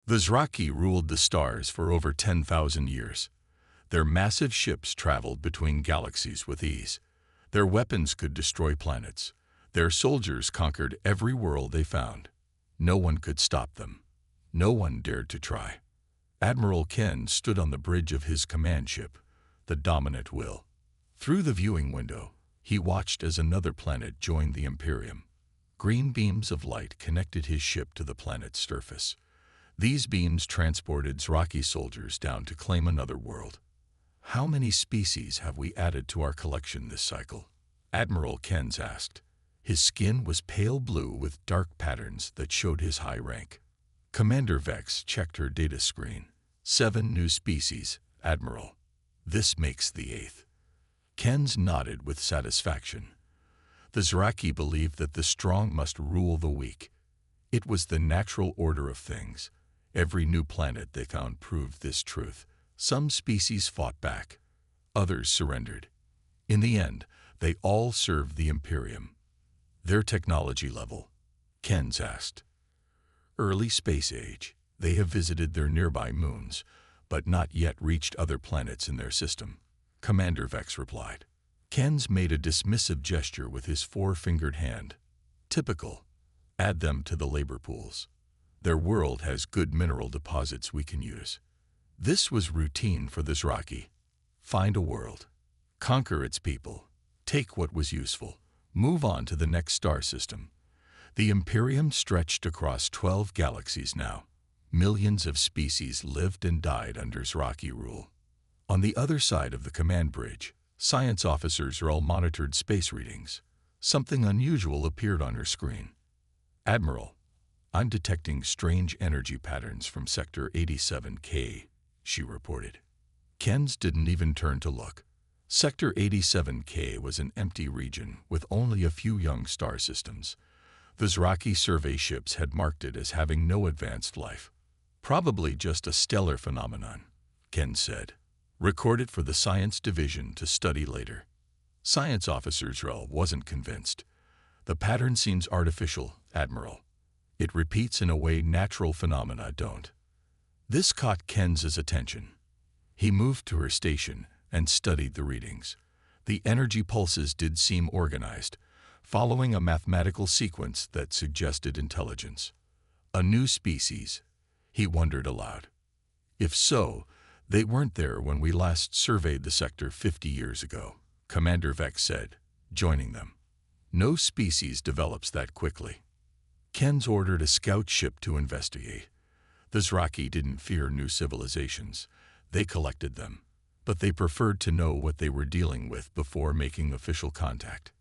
The Zraki ruled the stars for over 10,000 years. Their massive ships traveled between galaxies with ease. Their weapons could destroy planets. Their soldiers conquered every world they found. No one could stop them. No one dared to try. Admiral Ken stood on the bridge of his command ship, the Dominant Will. Through the viewing window, he watched as another planet joined the Imperium. Green beams of light connected his ship to the planet's surface. These beams transported Zraki soldiers down to claim another world. "How many species have we added to our collection this cycle?" Admiral Ken asked. His skin was pale blue with dark patterns that showed his high rank. Commander Vex checked her data screen. 7 new species, Admiral. This makes the 8th. Ken's nodded with satisfaction. The Zraki believed that the strong must rule the weak. It was the natural order of things. Every new planet they found proved this truth. Some species fought back. Others surrendered. In the end, they all served the Imperium. Their technology level? Ken asked. Early space age. They have visited their nearby moons, but not yet reached other planets in their system, Commander Vex replied. Ken's made a dismissive gesture with his 4-fingered hand. Typical. Add them to the labor pools. Their world has good mineral deposits we can use. This was routine for the Zraki. Find a world. Conquer its people. Take what was useful. Move on to the next star system. The Imperium stretched across 12 galaxies now. Millions of species lived and died under Zraki rule. On the other side of the command bridge, science officers all monitored space readings. Something unusual appeared on her screen. Admiral, I'm detecting strange energy patterns from Sector 87K, she reported. Ken's didn't even turn to look. Sector 87K was an empty region with only a few young star systems. The Zraki survey ships had marked it as having no advanced life. Probably just a stellar phenomenon, Ken said. Record it for the science division to study later. Science officer Zrel wasn't convinced. The pattern seems artificial, Admiral. It repeats in a way natural phenomena don't. This caught Ken's attention. He moved to her station and studied the readings. The energy pulses did seem organized, following a mathematical sequence that suggested intelligence. A new species, he wondered aloud. If so, they weren't there when we last surveyed the sector 50 years ago, Commander Vex said, joining them. No species develops that quickly. Ken's ordered a scout ship to investigate. The Zraki didn't fear new civilizations. They collected them, but they preferred to know what they were dealing with before making official contact.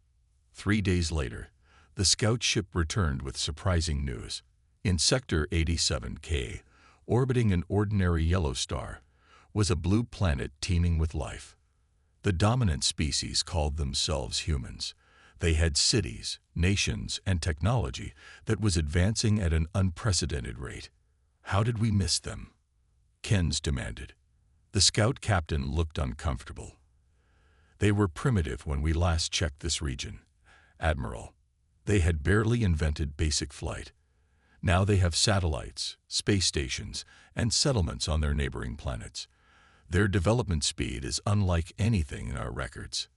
3 days later, the scout ship returned with surprising news. In Sector 87K, orbiting an ordinary yellow star, was a blue planet teeming with life. The dominant species called themselves humans. They had cities, nations, and technology that was advancing at an unprecedented rate. How did we miss them? Ken's demanded. The scout captain looked uncomfortable. They were primitive when we last checked this region, Admiral. They had barely invented basic flight. Now they have satellites, space stations, and settlements on their neighboring planets. Their development speed is unlike anything in our records.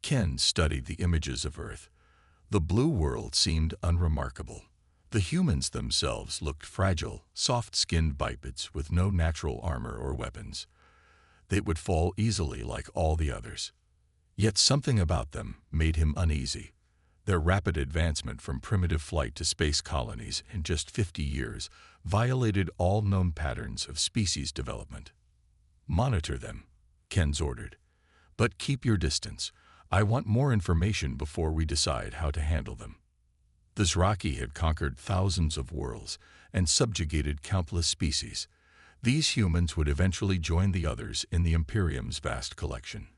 Ken studied the images of Earth. The blue world seemed unremarkable. The humans themselves looked fragile, soft-skinned bipeds with no natural armor or weapons. They would fall easily like all the others. Yet something about them made him uneasy. Their rapid advancement from primitive flight to space colonies in just 50 years violated all known patterns of species development. Monitor them, Ken's ordered. But keep your distance. I want more information before we decide how to handle them. The Zraki had conquered thousands of worlds and subjugated countless species. These humans would eventually join the others in the Imperium's vast collection.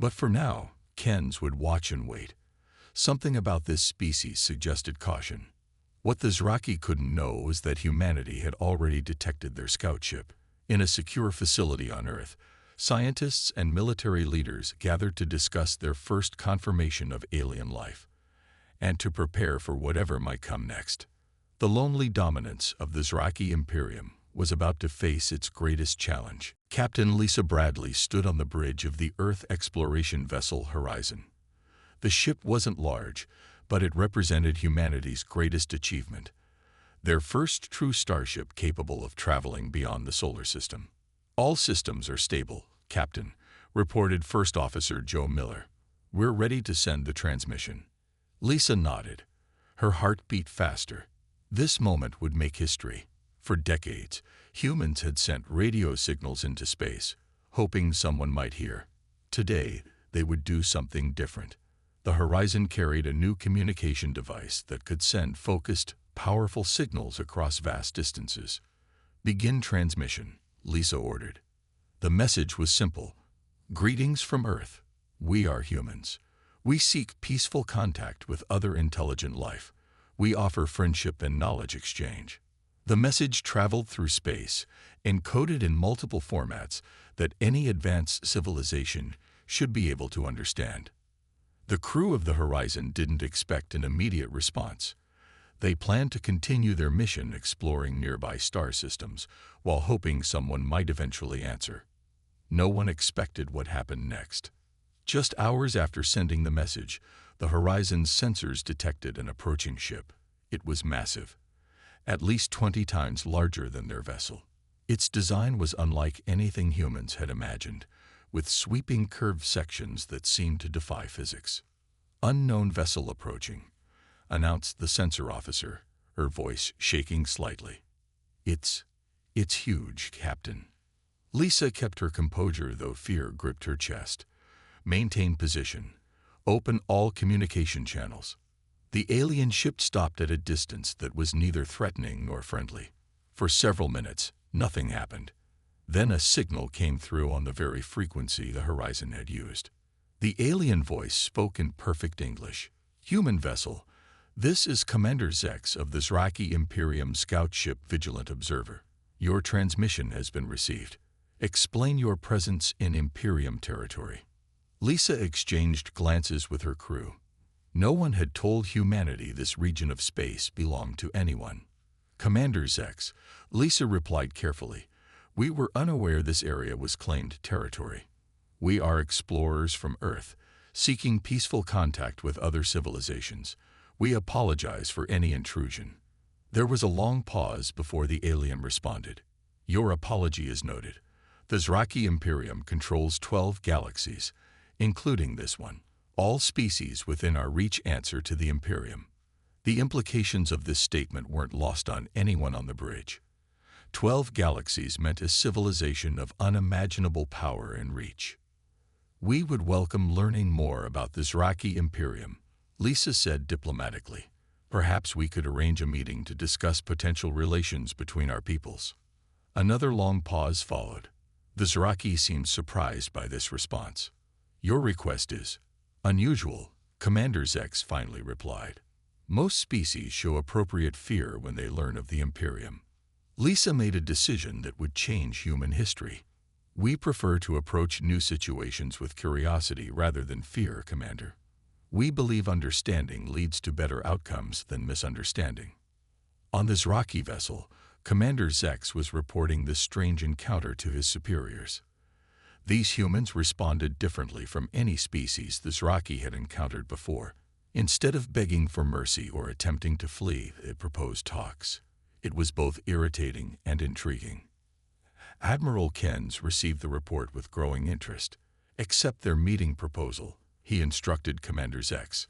But for now, Ken's would watch and wait. Something about this species suggested caution. What the Zraki couldn't know was that humanity had already detected their scout ship. In a secure facility on Earth, scientists and military leaders gathered to discuss their first confirmation of alien life, and to prepare for whatever might come next. The lonely dominance of the Zraki Imperium was about to face its greatest challenge. Captain Lisa Bradley stood on the bridge of the Earth exploration vessel Horizon. The ship wasn't large, but it represented humanity's greatest achievement, their first true starship capable of traveling beyond the solar system. "All systems are stable, Captain," reported First Officer Joe Miller. "We're ready to send the transmission." Lisa nodded. Her heart beat faster. This moment would make history. For decades, humans had sent radio signals into space, hoping someone might hear. Today, they would do something different. The Horizon carried a new communication device that could send focused, powerful signals across vast distances. "Begin transmission," Lisa ordered. The message was simple. "Greetings from Earth. We are humans. We seek peaceful contact with other intelligent life. We offer friendship and knowledge exchange." The message traveled through space, encoded in multiple formats that any advanced civilization should be able to understand. The crew of the Horizon didn't expect an immediate response. They planned to continue their mission exploring nearby star systems while hoping someone might eventually answer. No one expected what happened next. Just hours after sending the message, the Horizon's sensors detected an approaching ship. It was massive, at least 20 times larger than their vessel. Its design was unlike anything humans had imagined, with sweeping curved sections that seemed to defy physics. "Unknown vessel approaching," announced the sensor officer, her voice shaking slightly. It's huge, Captain." Lisa kept her composure, though fear gripped her chest. "Maintain position. Open all communication channels." The alien ship stopped at a distance that was neither threatening nor friendly. For several minutes, nothing happened. Then a signal came through on the very frequency the Horizon had used. The alien voice spoke in perfect English. "Human vessel, this is Commander Zex of the Zraki Imperium scout ship Vigilant Observer. Your transmission has been received. Explain your presence in Imperium territory." Lisa exchanged glances with her crew. No one had told humanity this region of space belonged to anyone. "Commander Zex," Lisa replied carefully, "we were unaware this area was claimed territory. We are explorers from Earth, seeking peaceful contact with other civilizations. We apologize for any intrusion." There was a long pause before the alien responded. "Your apology is noted. The Zraki Imperium controls 12 galaxies, including this one. All species within our reach answer to the Imperium." The implications of this statement weren't lost on anyone on the bridge. 12 galaxies meant a civilization of unimaginable power and reach. "We would welcome learning more about the Zraki Imperium," Lisa said diplomatically. "Perhaps we could arrange a meeting to discuss potential relations between our peoples." Another long pause followed. The Zraki seemed surprised by this response. "Your request is unusual," Commander Zex finally replied. "Most species show appropriate fear when they learn of the Imperium." Lisa made a decision that would change human history. "We prefer to approach new situations with curiosity rather than fear, Commander. We believe understanding leads to better outcomes than misunderstanding." On the Zraki vessel, Commander Zex was reporting this strange encounter to his superiors. These humans responded differently from any species the Zraki had encountered before. Instead of begging for mercy or attempting to flee, they proposed talks. It was both irritating and intriguing. Admiral Kens received the report with growing interest. "Accept their meeting proposal," he instructed Commander Zex.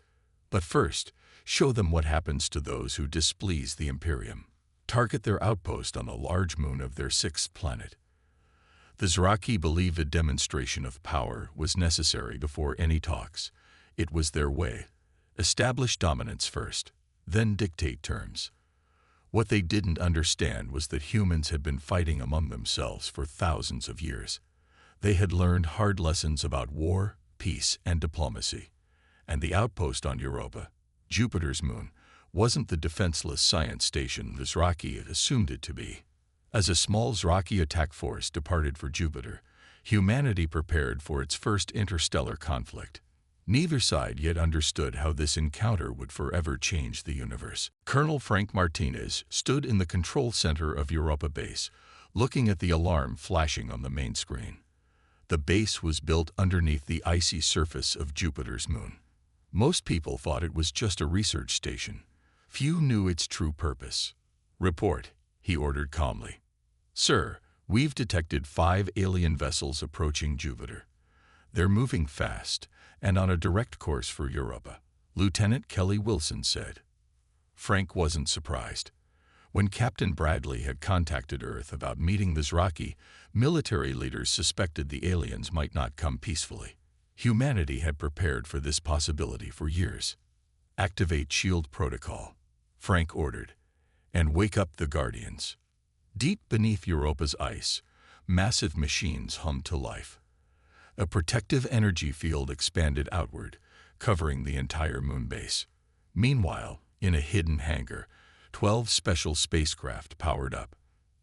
"But first, show them what happens to those who displease the Imperium. Target their outpost on the large moon of their 6th planet." The Zraki believed a demonstration of power was necessary before any talks. It was their way. Establish dominance first, then dictate terms. What they didn't understand was that humans had been fighting among themselves for thousands of years. They had learned hard lessons about war, peace, and diplomacy. And the outpost on Europa, Jupiter's moon, wasn't the defenseless science station the Zraki had assumed it to be. As a small Zraki attack force departed for Jupiter, humanity prepared for its first interstellar conflict. Neither side yet understood how this encounter would forever change the universe. Colonel Frank Martinez stood in the control center of Europa base, looking at the alarm flashing on the main screen. The base was built underneath the icy surface of Jupiter's moon. Most people thought it was just a research station. Few knew its true purpose. "Report," he ordered calmly. "Sir, we've detected 5 alien vessels approaching Jupiter. They're moving fast and on a direct course for Europa," Lieutenant Kelly Wilson said. Frank wasn't surprised. When Captain Bradley had contacted Earth about meeting the Zraki, military leaders suspected the aliens might not come peacefully. Humanity had prepared for this possibility for years. "Activate shield protocol," Frank ordered, "and wake up the Guardians." Deep beneath Europa's ice, massive machines hummed to life. A protective energy field expanded outward, covering the entire moon base. Meanwhile, in a hidden hangar, 12 special spacecraft powered up.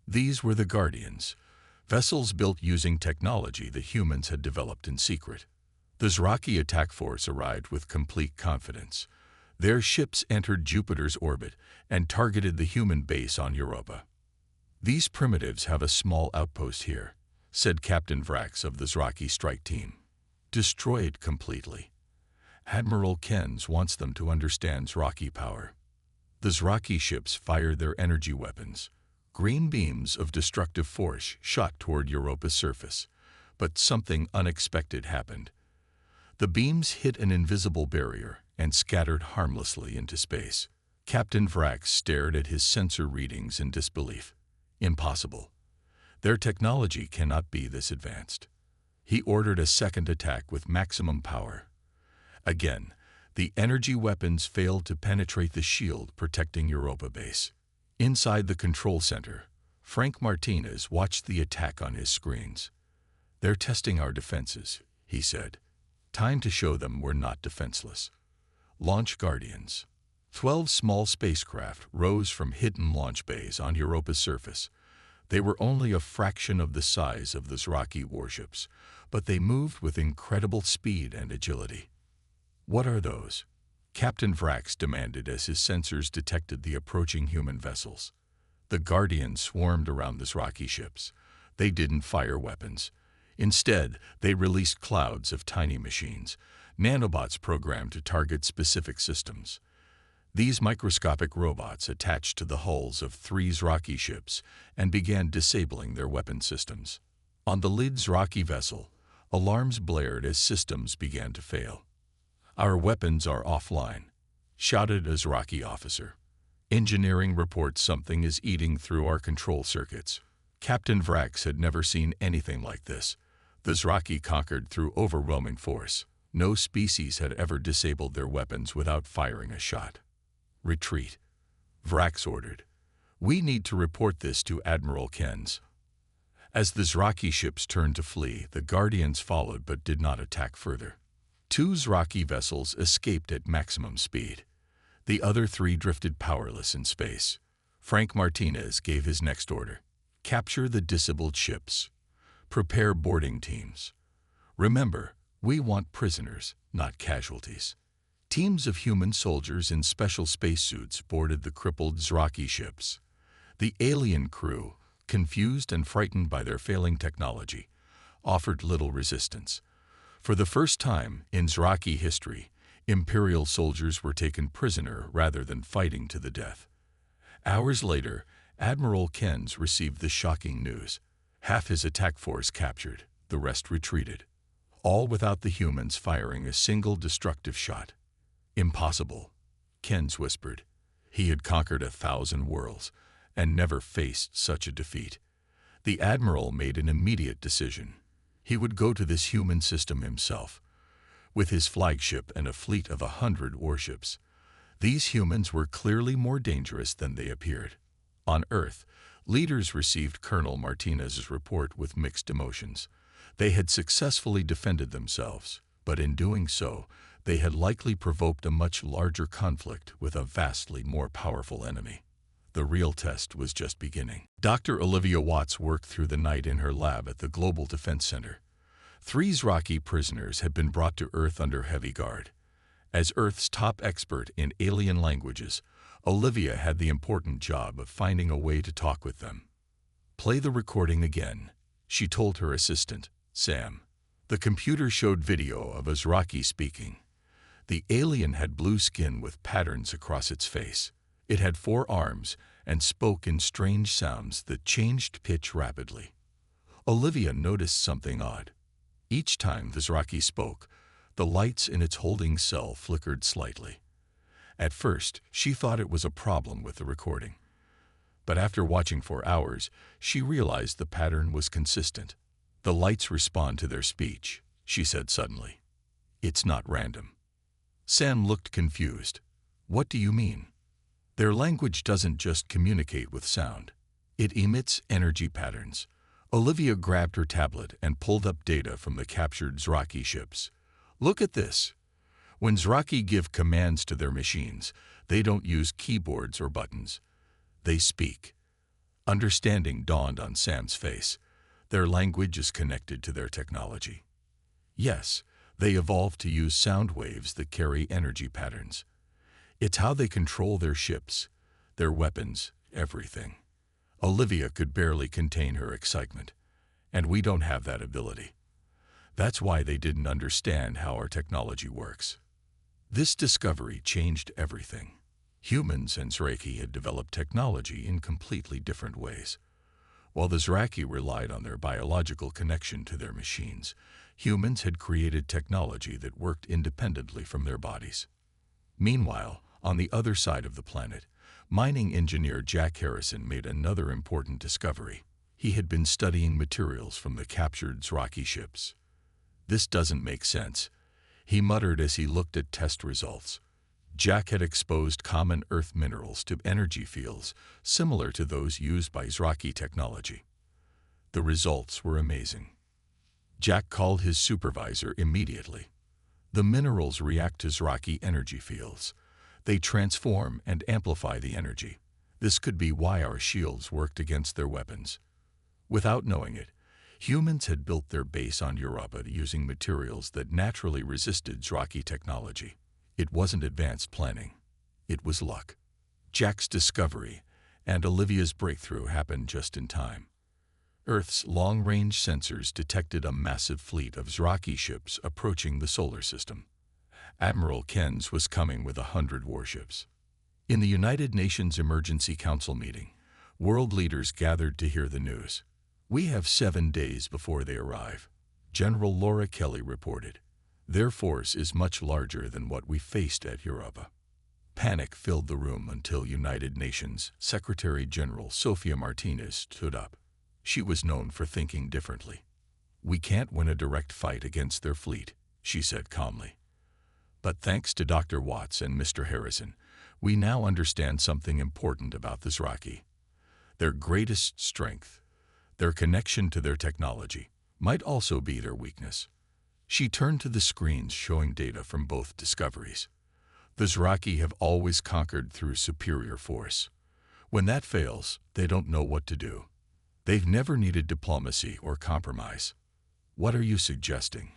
These were the Guardians, vessels built using technology the humans had developed in secret. The Zraki attack force arrived with complete confidence. Their ships entered Jupiter's orbit and targeted the human base on Europa. "These primitives have a small outpost here," said Captain Vrax of the Zraki strike team. "Destroy it completely. Admiral Kens wants them to understand Zraki power." The Zraki ships fired their energy weapons. Green beams of destructive force shot toward Europa's surface, but something unexpected happened. The beams hit an invisible barrier and scattered harmlessly into space. Captain Vrax stared at his sensor readings in disbelief. Impossible. Their technology cannot be this advanced. He ordered a second attack with maximum power. Again, the energy weapons failed to penetrate the shield protecting Europa base. Inside the control center, Frank Martinez watched the attack on his screens. "They're testing our defenses," he said. "Time to show them we're not defenseless." Launch Guardians. 12 small spacecraft rose from hidden launch bays on Europa's surface. They were only a fraction of the size of the Zraki warships, but they moved with incredible speed and agility. "What are those?" Captain Vrax demanded as his sensors detected the approaching human vessels. The Guardians swarmed around the Zraki ships. They didn't fire weapons. Instead, they released clouds of tiny machines, nanobots programmed to target specific systems. These microscopic robots attached to the hulls of 3 Zraki ships and began disabling their weapon systems. On the lead Zraki vessel, alarms blared as systems began to fail. "Our weapons are offline," shouted a Zraki officer. "Engineering reports something is eating through our control circuits." Captain Vrax had never seen anything like this. The Zraki conquered through overwhelming force. No species had ever disabled their weapons without firing a shot. "Retreat," Vrax ordered. "We need to report this to Admiral Kens." As the Zraki ships turned to flee, the Guardians followed but did not attack further. 2 Zraki vessels escaped at maximum speed. The other 3 drifted powerless in space. Frank Martinez gave his next order. "Capture the disabled ships. Prepare boarding teams. Remember, we want prisoners, not casualties." Teams of human soldiers in special spacesuits boarded the crippled Zraki ships. The alien crew, confused and frightened by their failing technology, offered little resistance. For the first time in Zraki history, Imperial soldiers were taken prisoner rather than fighting to the death. Hours later, Admiral Kens received the shocking news. Half his attack force captured, the rest retreated. All without the humans firing a single destructive shot. "Impossible," Kens whispered. He had conquered 1,000 worlds and never faced such a defeat. The Admiral made an immediate decision. He would go to this human system himself. With his flagship and a fleet of 100 warships, these humans were clearly more dangerous than they appeared. On Earth, leaders received Colonel Martinez's report with mixed emotions. They had successfully defended themselves, but in doing so, they had likely provoked a much larger conflict with a vastly more powerful enemy. The real test was just beginning. Dr. Olivia Watts worked through the night in her lab at the Global Defense Center. 3 Zraki prisoners had been brought to Earth under heavy guard. As Earth's top expert in alien languages, Olivia had the important job of finding a way to talk with them. "Play the recording again," she told her assistant, Sam. The computer showed video of Zraki speaking. The alien had blue skin with patterns across its face. It had 4 arms and spoke in strange sounds that changed pitch rapidly. Olivia noticed something odd. Each time the Zraki spoke, the lights in its holding cell flickered slightly. At first, she thought it was a problem with the recording. But after watching for hours, she realized the pattern was consistent. "The lights respond to their speech," she said suddenly. "It's not random." Sam looked confused. "What do you mean?" "Their language doesn't just communicate with sound. It emits energy patterns." Olivia grabbed her tablet and pulled up data from the captured Zraki ships. "Look at this. When Zraki give commands to their machines, they don't use keyboards or buttons. They speak." Understanding dawned on Sam's face. Their language is connected to their technology. Yes, they evolved to use sound waves that carry energy patterns. It's how they control their ships, their weapons, everything. Olivia could barely contain her excitement. "And we don't have that ability. That's why they didn't understand how our technology works." This discovery changed everything. Humans and Zraki had developed technology in completely different ways. While the Zraki relied on their biological connection to their machines, humans had created technology that worked independently from their bodies. Meanwhile, on the other side of the planet, mining engineer Jack Harrison made another important discovery. He had been studying materials from the captured Zraki ships. "This doesn't make sense," he muttered as he looked at test results. Jack had exposed common Earth minerals to energy fields similar to those used by Zraki technology. The results were amazing. Jack called his supervisor immediately. "The minerals react to Zraki energy fields. They transform and amplify the energy. This could be why our shields worked against their weapons." Without knowing it, humans had built their base on Europa using materials that naturally resisted Zraki technology. It wasn't advanced planning. It was luck. Jack's discovery and Olivia's breakthrough happened just in time. Earth's long-range sensors detected a massive fleet of Zraki ships approaching the solar system. Admiral Ken's was coming with 100 warships. In the United Nations Emergency Council meeting, world leaders gathered to hear the news. "We have 7 days before they arrive," General Laura Kelly reported. "Their force is much larger than what we faced at Europa." Panic filled the room until United Nations Secretary General Sofia Martinez stood up. She was known for thinking differently. "We can't win a direct fight against their fleet," she said calmly. "But thanks to Dr. Watts and Mr. Harrison, we now understand something important about the Zraki. Their greatest strength, their connection to their technology, might also be their weakness." She turned to the screens showing data from both discoveries. The Zraki have always conquered through superior force. When that fails, they don't know what to do. They've never needed diplomacy or compromise. "What are you suggesting?"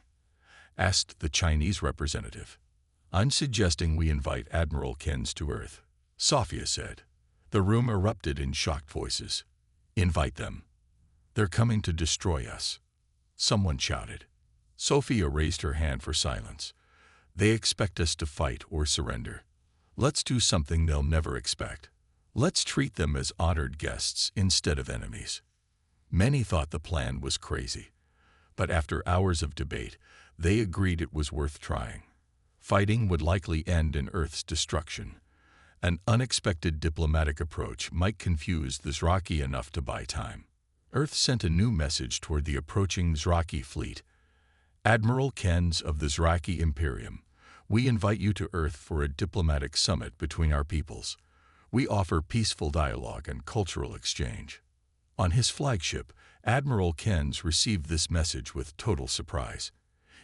asked the Chinese representative. "I'm suggesting we invite Admiral Ken's to Earth," Sofia said. The room erupted in shocked voices. "Invite them. They're coming to destroy us," someone shouted. Sofia raised her hand for silence. "They expect us to fight or surrender. Let's do something they'll never expect. Let's treat them as honored guests instead of enemies." Many thought the plan was crazy, but after hours of debate, they agreed it was worth trying. Fighting would likely end in Earth's destruction. An unexpected diplomatic approach might confuse the Zraki enough to buy time. Earth sent a new message toward the approaching Zraki fleet. "Admiral Ken's of the Zraki Imperium, we invite you to Earth for a diplomatic summit between our peoples. We offer peaceful dialogue and cultural exchange." On his flagship, Admiral Ken's received this message with total surprise.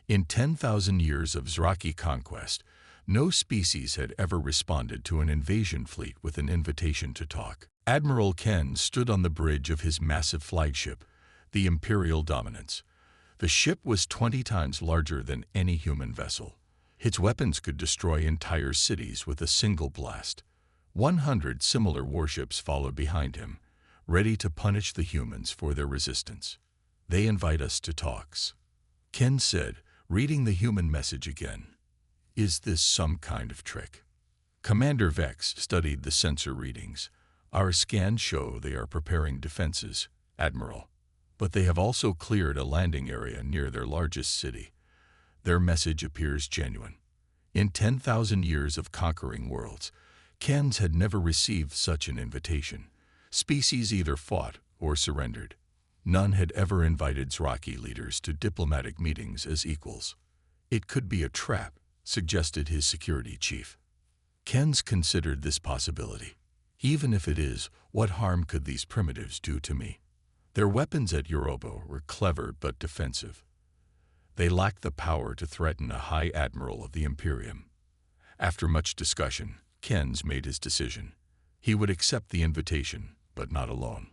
In 10,000 years of Zraki conquest, no species had ever responded to an invasion fleet with an invitation to talk. Admiral Ken stood on the bridge of his massive flagship, the Imperial Dominance. The ship was 20 times larger than any human vessel. Its weapons could destroy entire cities with a single blast. 100 similar warships followed behind him, ready to punish the humans for their resistance. They invite us to talks. Ken said, reading the human message again. Is this some kind of trick? Commander Vex studied the sensor readings. Our scans show they are preparing defenses, Admiral. But they have also cleared a landing area near their largest city. Their message appears genuine. In 10,000 years of conquering worlds, Kens had never received such an invitation. Species either fought or surrendered. None had ever invited Zraki leaders to diplomatic meetings as equals. It could be a trap, suggested his security chief. Kens considered this possibility. Even if it is, what harm could these primitives do to me? Their weapons at Europa were clever but defensive. They lacked the power to threaten a High Admiral of the Imperium. After much discussion, Kens made his decision. He would accept the invitation, but not alone.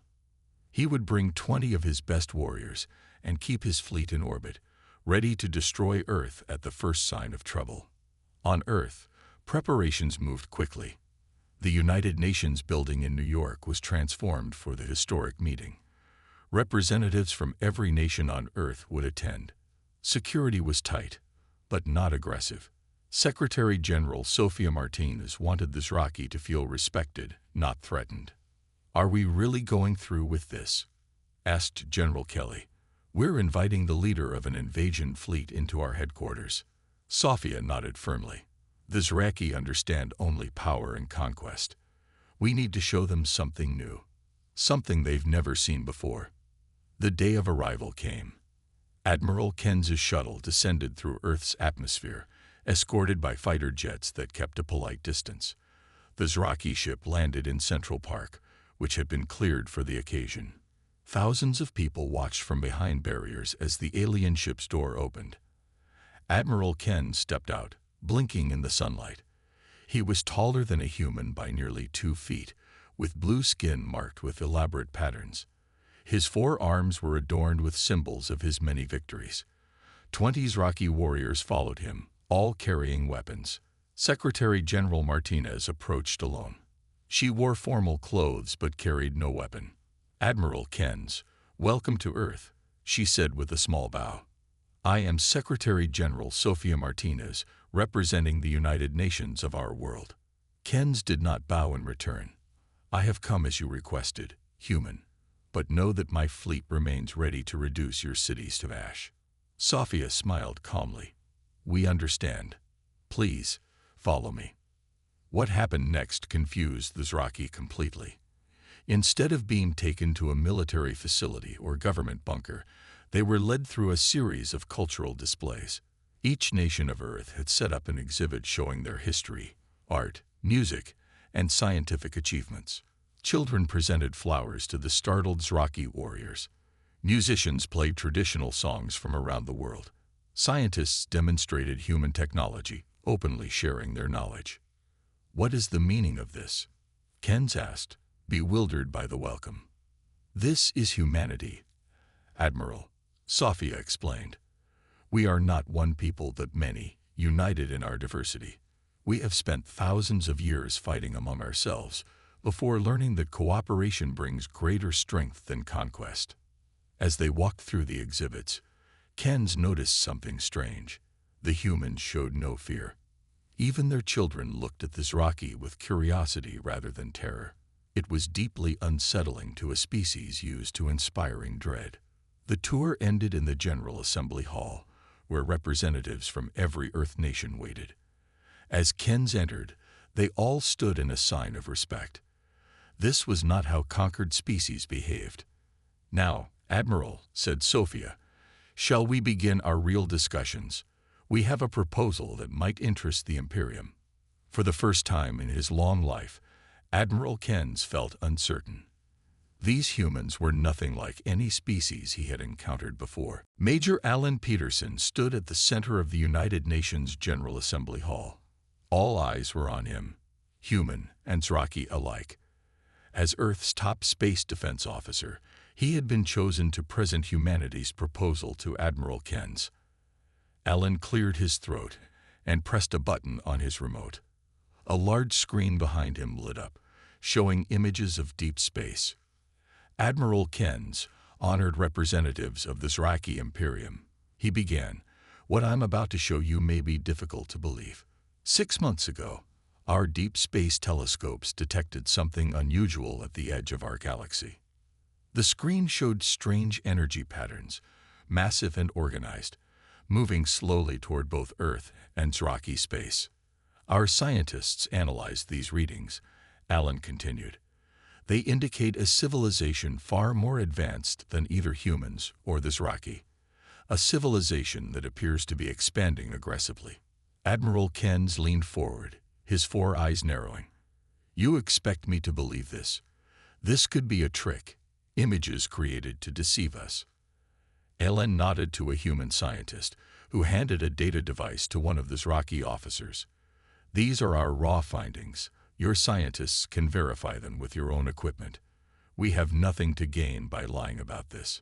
He would bring 20 of his best warriors and keep his fleet in orbit, ready to destroy Earth at the first sign of trouble. On Earth, preparations moved quickly. The United Nations building in New York was transformed for the historic meeting. Representatives from every nation on Earth would attend. Security was tight, but not aggressive. Secretary General Sofia Martinez wanted the Zraki to feel respected, not threatened. Are we really going through with this? Asked General Kelly. We're inviting the leader of an invasion fleet into our headquarters. Sofia nodded firmly. The Zraki understand only power and conquest. We need to show them something new. Something they've never seen before. The day of arrival came. Admiral Kens's shuttle descended through Earth's atmosphere, escorted by fighter jets that kept a polite distance. The Zraki ship landed in Central Park, which had been cleared for the occasion. Thousands of people watched from behind barriers as the alien ship's door opened. Admiral Ken stepped out, blinking in the sunlight. He was taller than a human by nearly 2 feet, with blue skin marked with elaborate patterns. His 4 arms were adorned with symbols of his many victories. 20 Zraki warriors followed him, all carrying weapons. Secretary General Martinez approached alone. She wore formal clothes but carried no weapon. Admiral Kens, welcome to Earth, she said with a small bow. I am Secretary General Sofia Martinez, representing the United Nations of our world. Kens did not bow in return. I have come as you requested, human, but know that my fleet remains ready to reduce your cities to ash. Sofia smiled calmly. We understand. Please, follow me. What happened next confused the Zraki completely. Instead of being taken to a military facility or government bunker, they were led through a series of cultural displays. Each nation of Earth had set up an exhibit showing their history, art, music, and scientific achievements. Children presented flowers to the startled Zraki warriors. Musicians played traditional songs from around the world. Scientists demonstrated human technology, openly sharing their knowledge. What is the meaning of this? Kens asked, bewildered by the welcome. This is humanity, Admiral, Sofia explained. We are not one people but many, united in our diversity. We have spent thousands of years fighting among ourselves before learning that cooperation brings greater strength than conquest. As they walked through the exhibits, Kens noticed something strange. The humans showed no fear. Even their children looked at the Zraki with curiosity rather than terror. It was deeply unsettling to a species used to inspiring dread. The tour ended in the General Assembly Hall, where representatives from every Earth nation waited. As Kens entered, they all stood in a sign of respect. This was not how conquered species behaved. Now, Admiral, said Sofia, shall we begin our real discussions? We have a proposal that might interest the Imperium. For the first time in his long life, Admiral Kens felt uncertain. These humans were nothing like any species he had encountered before. Major Alan Peterson stood at the center of the United Nations General Assembly Hall. All eyes were on him, human and Zraki alike. As Earth's top space defense officer, he had been chosen to present humanity's proposal to Admiral Kens. Alan cleared his throat and pressed a button on his remote. A large screen behind him lit up, showing images of deep space. Admiral Ken's honored representatives of the Zraki Imperium. He began, "What I'm about to show you may be difficult to believe. 6 months ago, our deep space telescopes detected something unusual at the edge of our galaxy. The screen showed strange energy patterns, massive and organized, moving slowly toward both Earth and Zraki space. Our scientists analyzed these readings," Alan continued. "They indicate a civilization far more advanced than either humans or the Zraki. A civilization that appears to be expanding aggressively." Admiral Ken's leaned forward, his 4 eyes narrowing. "You expect me to believe this? This could be a trick, images created to deceive us." Alan nodded to a human scientist, who handed a data device to one of the Zraki officers. "These are our raw findings. Your scientists can verify them with your own equipment. We have nothing to gain by lying about this."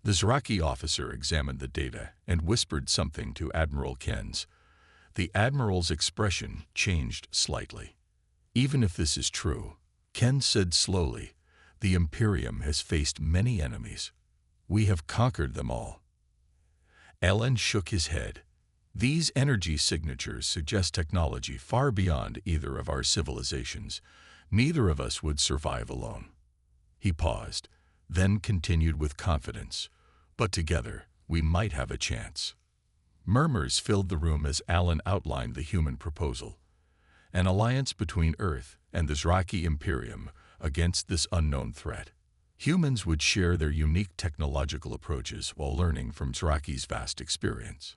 The Zraki officer examined the data and whispered something to Admiral Ken's. The Admiral's expression changed slightly. "Even if this is true," Ken said slowly, "the Imperium has faced many enemies. We have conquered them all." Alan shook his head. "These energy signatures suggest technology far beyond either of our civilizations. Neither of us would survive alone." He paused, then continued with confidence, "But together, we might have a chance." Murmurs filled the room as Alan outlined the human proposal. An alliance between Earth and the Zraki Imperium against this unknown threat. Humans would share their unique technological approaches while learning from Zraki's vast experience.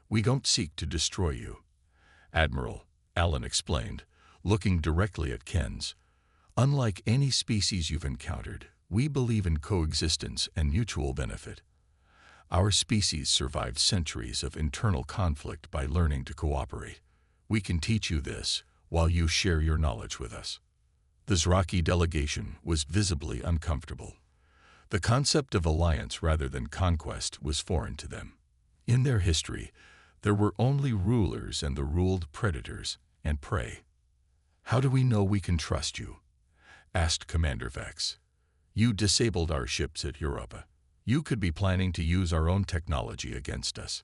"We don't seek to destroy you, Admiral," Alan explained, looking directly at Ken's. "Unlike any species you've encountered, we believe in coexistence and mutual benefit. Our species survived centuries of internal conflict by learning to cooperate. We can teach you this while you share your knowledge with us." The Zraki delegation was visibly uncomfortable. The concept of alliance rather than conquest was foreign to them. In their history, there were only rulers and the ruled predators and prey. "How do we know we can trust you?" asked Commander Vex. "You disabled our ships at Europa. You could be planning to use our own technology against us."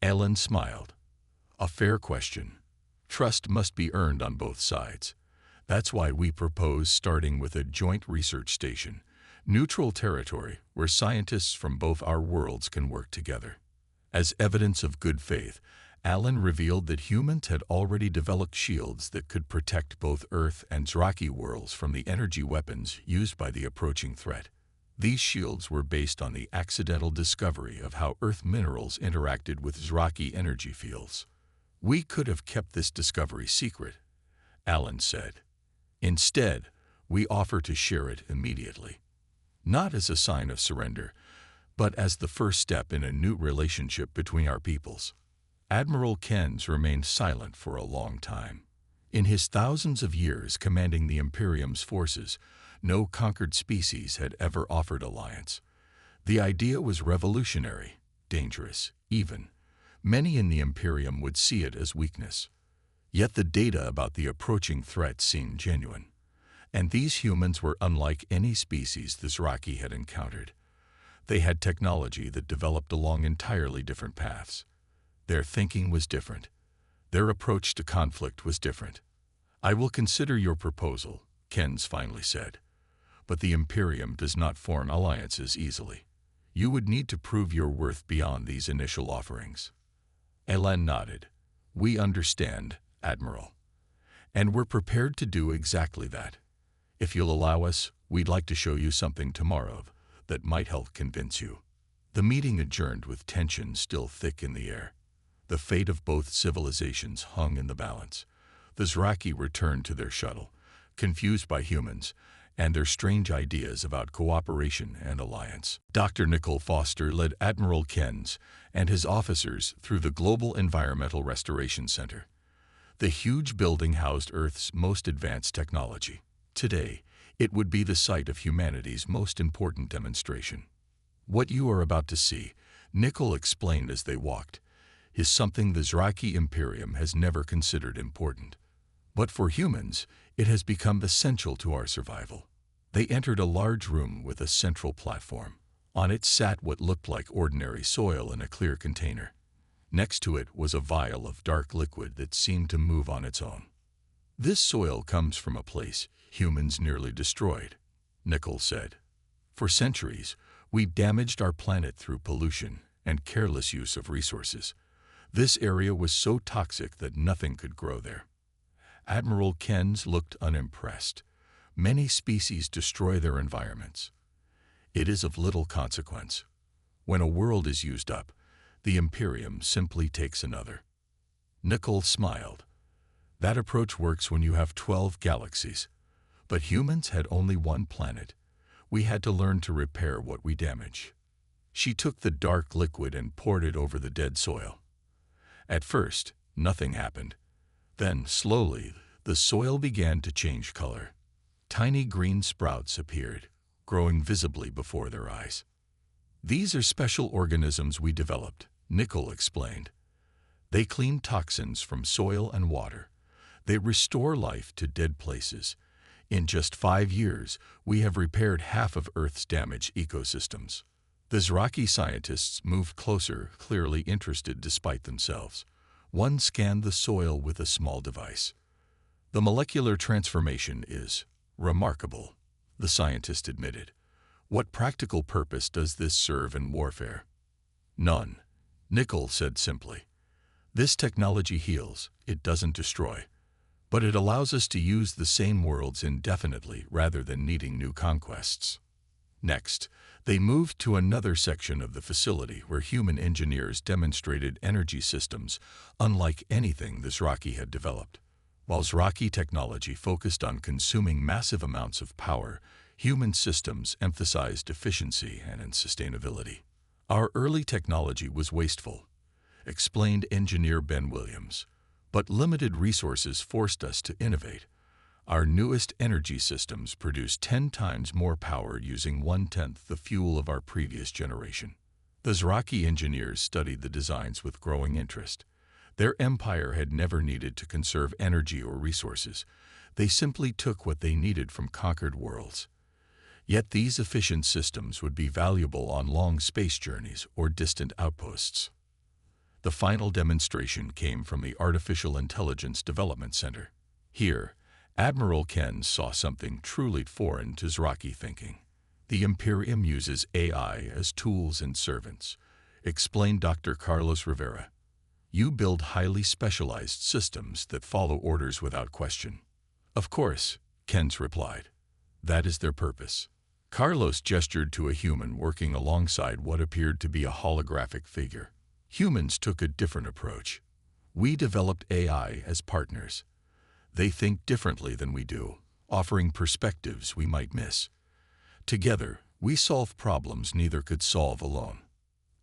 Alan smiled. "A fair question. Trust must be earned on both sides. That's why we propose starting with a joint research station, neutral territory where scientists from both our worlds can work together." As evidence of good faith, Alan revealed that humans had already developed shields that could protect both Earth and Zraki worlds from the energy weapons used by the approaching threat. These shields were based on the accidental discovery of how Earth minerals interacted with Zraki energy fields. "We could have kept this discovery secret," Alan said. "Instead, we offer to share it immediately. Not as a sign of surrender, but as the first step in a new relationship between our peoples." Admiral Ken's remained silent for a long time. In his thousands of years commanding the Imperium's forces, no conquered species had ever offered alliance. The idea was revolutionary, dangerous, even. Many in the Imperium would see it as weakness. Yet the data about the approaching threat seemed genuine. And these humans were unlike any species the Zraki had encountered. They had technology that developed along entirely different paths. Their thinking was different. Their approach to conflict was different. "I will consider your proposal," Ken's finally said. "But the Imperium does not form alliances easily. You would need to prove your worth beyond these initial offerings." Alan nodded. "We understand, Admiral. And we're prepared to do exactly that. If you'll allow us, we'd like to show you something tomorrow that might help convince you." The meeting adjourned with tension still thick in the air. The fate of both civilizations hung in the balance. The Zraki returned to their shuttle, confused by humans and their strange ideas about cooperation and alliance. Dr. Nicole Foster led Admiral Ken's and his officers through the Global Environmental Restoration Center. The huge building housed Earth's most advanced technology. Today, it would be the site of humanity's most important demonstration. "What you are about to see," Nicole explained as they walked, "is something the Zraki Imperium has never considered important. But for humans, it has become essential to our survival. They entered a large room with a central platform. On it sat what looked like ordinary soil in a clear container. Next to it was a vial of dark liquid that seemed to move on its own. "This soil comes from a place humans nearly destroyed," Nickel said. "For centuries, we damaged our planet through pollution and careless use of resources. This area was so toxic that nothing could grow there." Admiral Kens looked unimpressed. "Many species destroy their environments. It is of little consequence. When a world is used up, the Imperium simply takes another." Nickel smiled. "That approach works when you have 12 galaxies. But humans had only one planet. We had to learn to repair what we damage." She took the dark liquid and poured it over the dead soil. At first, nothing happened. Then, slowly, the soil began to change color. Tiny green sprouts appeared, growing visibly before their eyes. "These are special organisms we developed," Nickel explained. "They clean toxins from soil and water. They restore life to dead places. In just 5 years, we have repaired half of Earth's damaged ecosystems." The Zraki scientists moved closer, clearly interested despite themselves. One scanned the soil with a small device. "The molecular transformation is remarkable," the scientist admitted. "What practical purpose does this serve in warfare?" "None," Nickel said simply. "This technology heals, it doesn't destroy. But it allows us to use the same worlds indefinitely rather than needing new conquests." Next, they moved to another section of the facility where human engineers demonstrated energy systems unlike anything the Zraki had developed. While Zraki technology focused on consuming massive amounts of power, human systems emphasized efficiency and sustainability. "Our early technology was wasteful," explained engineer Ben Williams, "but limited resources forced us to innovate. Our newest energy systems produce 10 times more power using 1/10 the fuel of our previous generation." The Zraki engineers studied the designs with growing interest. Their empire had never needed to conserve energy or resources. They simply took what they needed from conquered worlds. Yet these efficient systems would be valuable on long space journeys or distant outposts. The final demonstration came from the Artificial Intelligence Development Center. Here, Admiral Ken saw something truly foreign to Zraki thinking. "The Imperium uses AI as tools and servants," explained Dr. Carlos Rivera. "You build highly specialized systems that follow orders without question." "Of course," Kens replied. "That is their purpose." Carlos gestured to a human working alongside what appeared to be a holographic figure. "Humans took a different approach. We developed AI as partners. They think differently than we do, offering perspectives we might miss. Together, we solve problems neither could solve alone."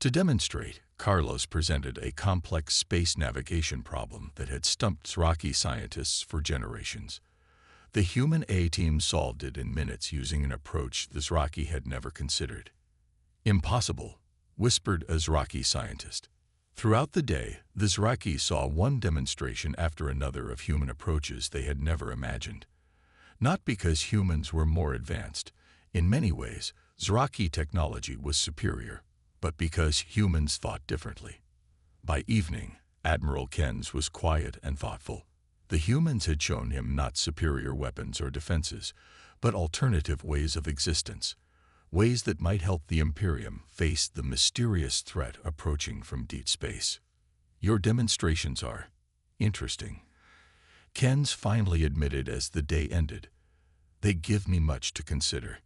To demonstrate, Carlos presented a complex space navigation problem that had stumped Zraki scientists for generations. The human A-team solved it in minutes using an approach the Zraki had never considered. "Impossible," whispered a Zraki scientist. Throughout the day, the Zraki saw one demonstration after another of human approaches they had never imagined. Not because humans were more advanced. In many ways, Zraki technology was superior, but because humans thought differently. By evening, Admiral Kens was quiet and thoughtful. The humans had shown him not superior weapons or defenses, but alternative ways of existence. Ways that might help the Imperium face the mysterious threat approaching from deep space. "Your demonstrations are interesting," Kens finally admitted as the day ended. "They give me much to consider."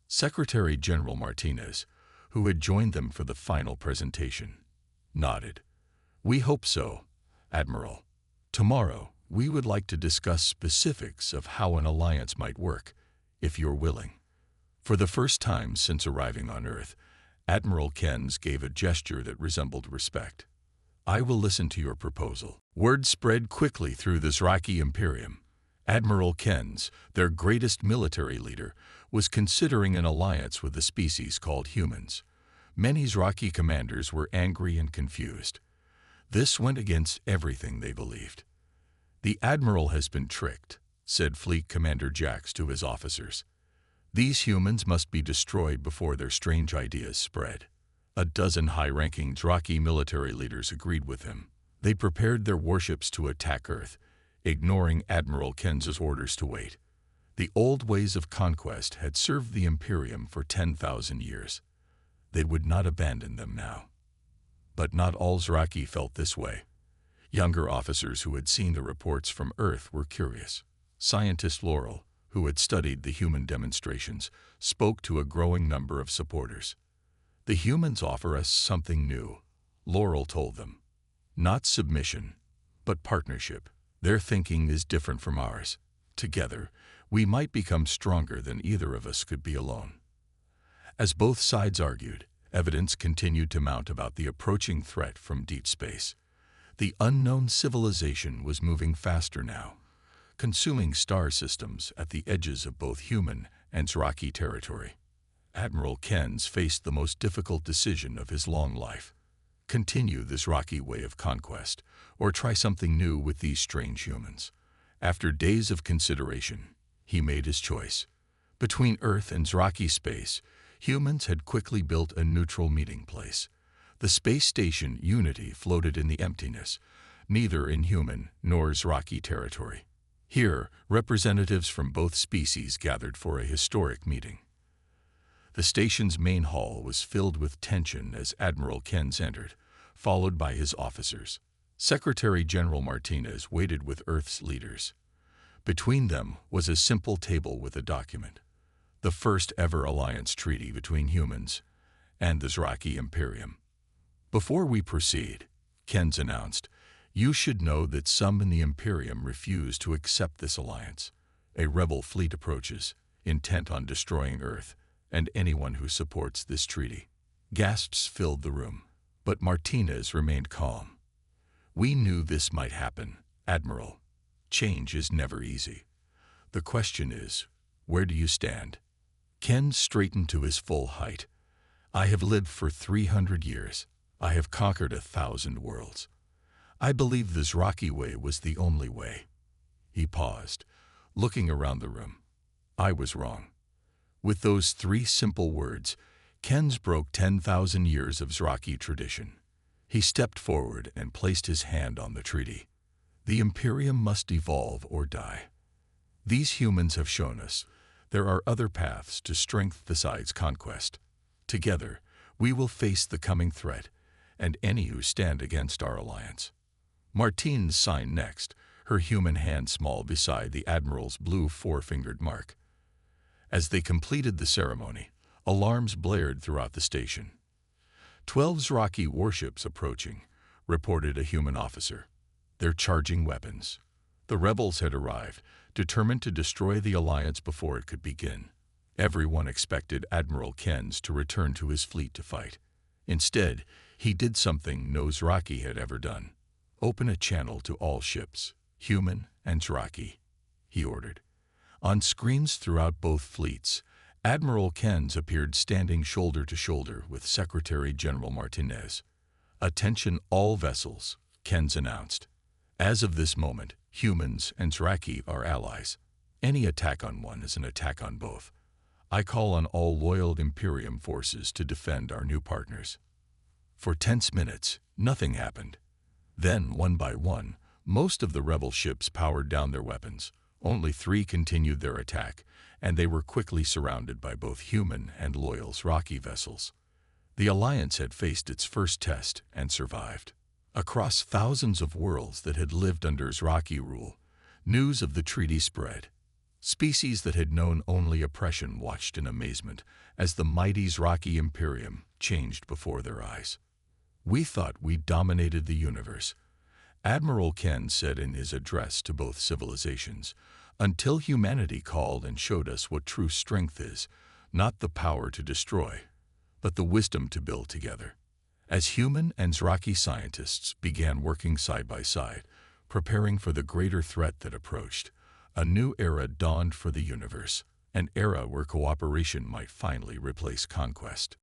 Secretary General Martinez, who had joined them for the final presentation, nodded. "We hope so, Admiral. Tomorrow, we would like to discuss specifics of how an alliance might work, if you're willing." For the first time since arriving on Earth, Admiral Kens gave a gesture that resembled respect. "I will listen to your proposal." Word spread quickly through the Zraki Imperium. Admiral Kens, their greatest military leader, was considering an alliance with the species called humans. Many Zraki commanders were angry and confused. This went against everything they believed. "The Admiral has been tricked," said Fleet Commander Jax to his officers. These humans must be destroyed before their strange ideas spread. A dozen high-ranking Zraki military leaders agreed with him. They prepared their warships to attack Earth, ignoring Admiral Kenz's orders to wait. The old ways of conquest had served the Imperium for 10,000 years. They would not abandon them now. But not all Zraki felt this way. Younger officers who had seen the reports from Earth were curious. Scientist Laurel, who had studied the human demonstrations, spoke to a growing number of supporters. "The humans offer us something new," Laurel told them. "Not submission, but partnership. Their thinking is different from ours. Together, we might become stronger than either of us could be alone." As both sides argued, evidence continued to mount about the approaching threat from deep space. The unknown civilization was moving faster now, consuming star systems at the edges of both human and Zraki territory. Admiral Kenz faced the most difficult decision of his long life: continue the Zraki way of conquest, or try something new with these strange humans. After days of consideration, he made his choice. Between Earth and Zraki space, humans had quickly built a neutral meeting place. The space station Unity floated in the emptiness, neither in human nor Zraki territory. Here, representatives from both species gathered for a historic meeting. The station's main hall was filled with tension as Admiral Kenz entered, followed by his officers. Secretary General Martinez waited with Earth's leaders. Between them was a simple table with a document: the first ever alliance treaty between humans and the Zraki Imperium. "Before we proceed," Kenz announced, "you should know that some in the Imperium refuse to accept this alliance. A rebel fleet approaches, intent on destroying Earth and anyone who supports this treaty." Gasps filled the room, but Martinez remained calm. "We knew this might happen, Admiral. Change is never easy. The question is, where do you stand?" Kenz straightened to his full height. "I have lived for 300 years. I have conquered 1,000 worlds. I believe the Zraki way was the only way." He paused, looking around the room. "I was wrong." With those 3 simple words, Kenz broke 10,000 years of Zraki tradition. He stepped forward and placed his hand on the treaty. "The Imperium must evolve or die. These humans have shown us there are other paths to strength besides conquest. Together, we will face the coming threat and any who stand against our alliance." Martine signed next, her human hand small beside the Admiral's blue 4-fingered mark. As they completed the ceremony, alarms blared throughout the station. "12 Zraki warships approaching," reported a human officer. "They're charging weapons." The rebels had arrived, determined to destroy the alliance before it could begin. Everyone expected Admiral Kenz to return to his fleet to fight. Instead, he did something no Zraki had ever done. "Open a channel to all ships, human and Zraki," he ordered. On screens throughout both fleets, Admiral Kenz appeared standing shoulder to shoulder with Secretary General Martinez. "Attention all vessels," Kenz announced. "As of this moment, humans and Zraki are allies. Any attack on one is an attack on both. I call on all loyal Imperium forces to defend our new partners." For tense minutes, nothing happened. Then, one by one, most of the rebel ships powered down their weapons. Only 3 continued their attack, and they were quickly surrounded by both human and loyal Zraki vessels. The alliance had faced its first test and survived. Across thousands of worlds that had lived under Zraki rule, news of the treaty spread. Species that had known only oppression watched in amazement as the mighty Zraki Imperium changed before their eyes. "We thought we dominated the universe," Admiral Kenz said in his address to both civilizations, "until humanity called and showed us what true strength is, not the power to destroy, but the wisdom to build together." As human and Zraki scientists began working side by side, preparing for the greater threat that approached, a new era dawned for the universe, an era where cooperation might finally replace conquest.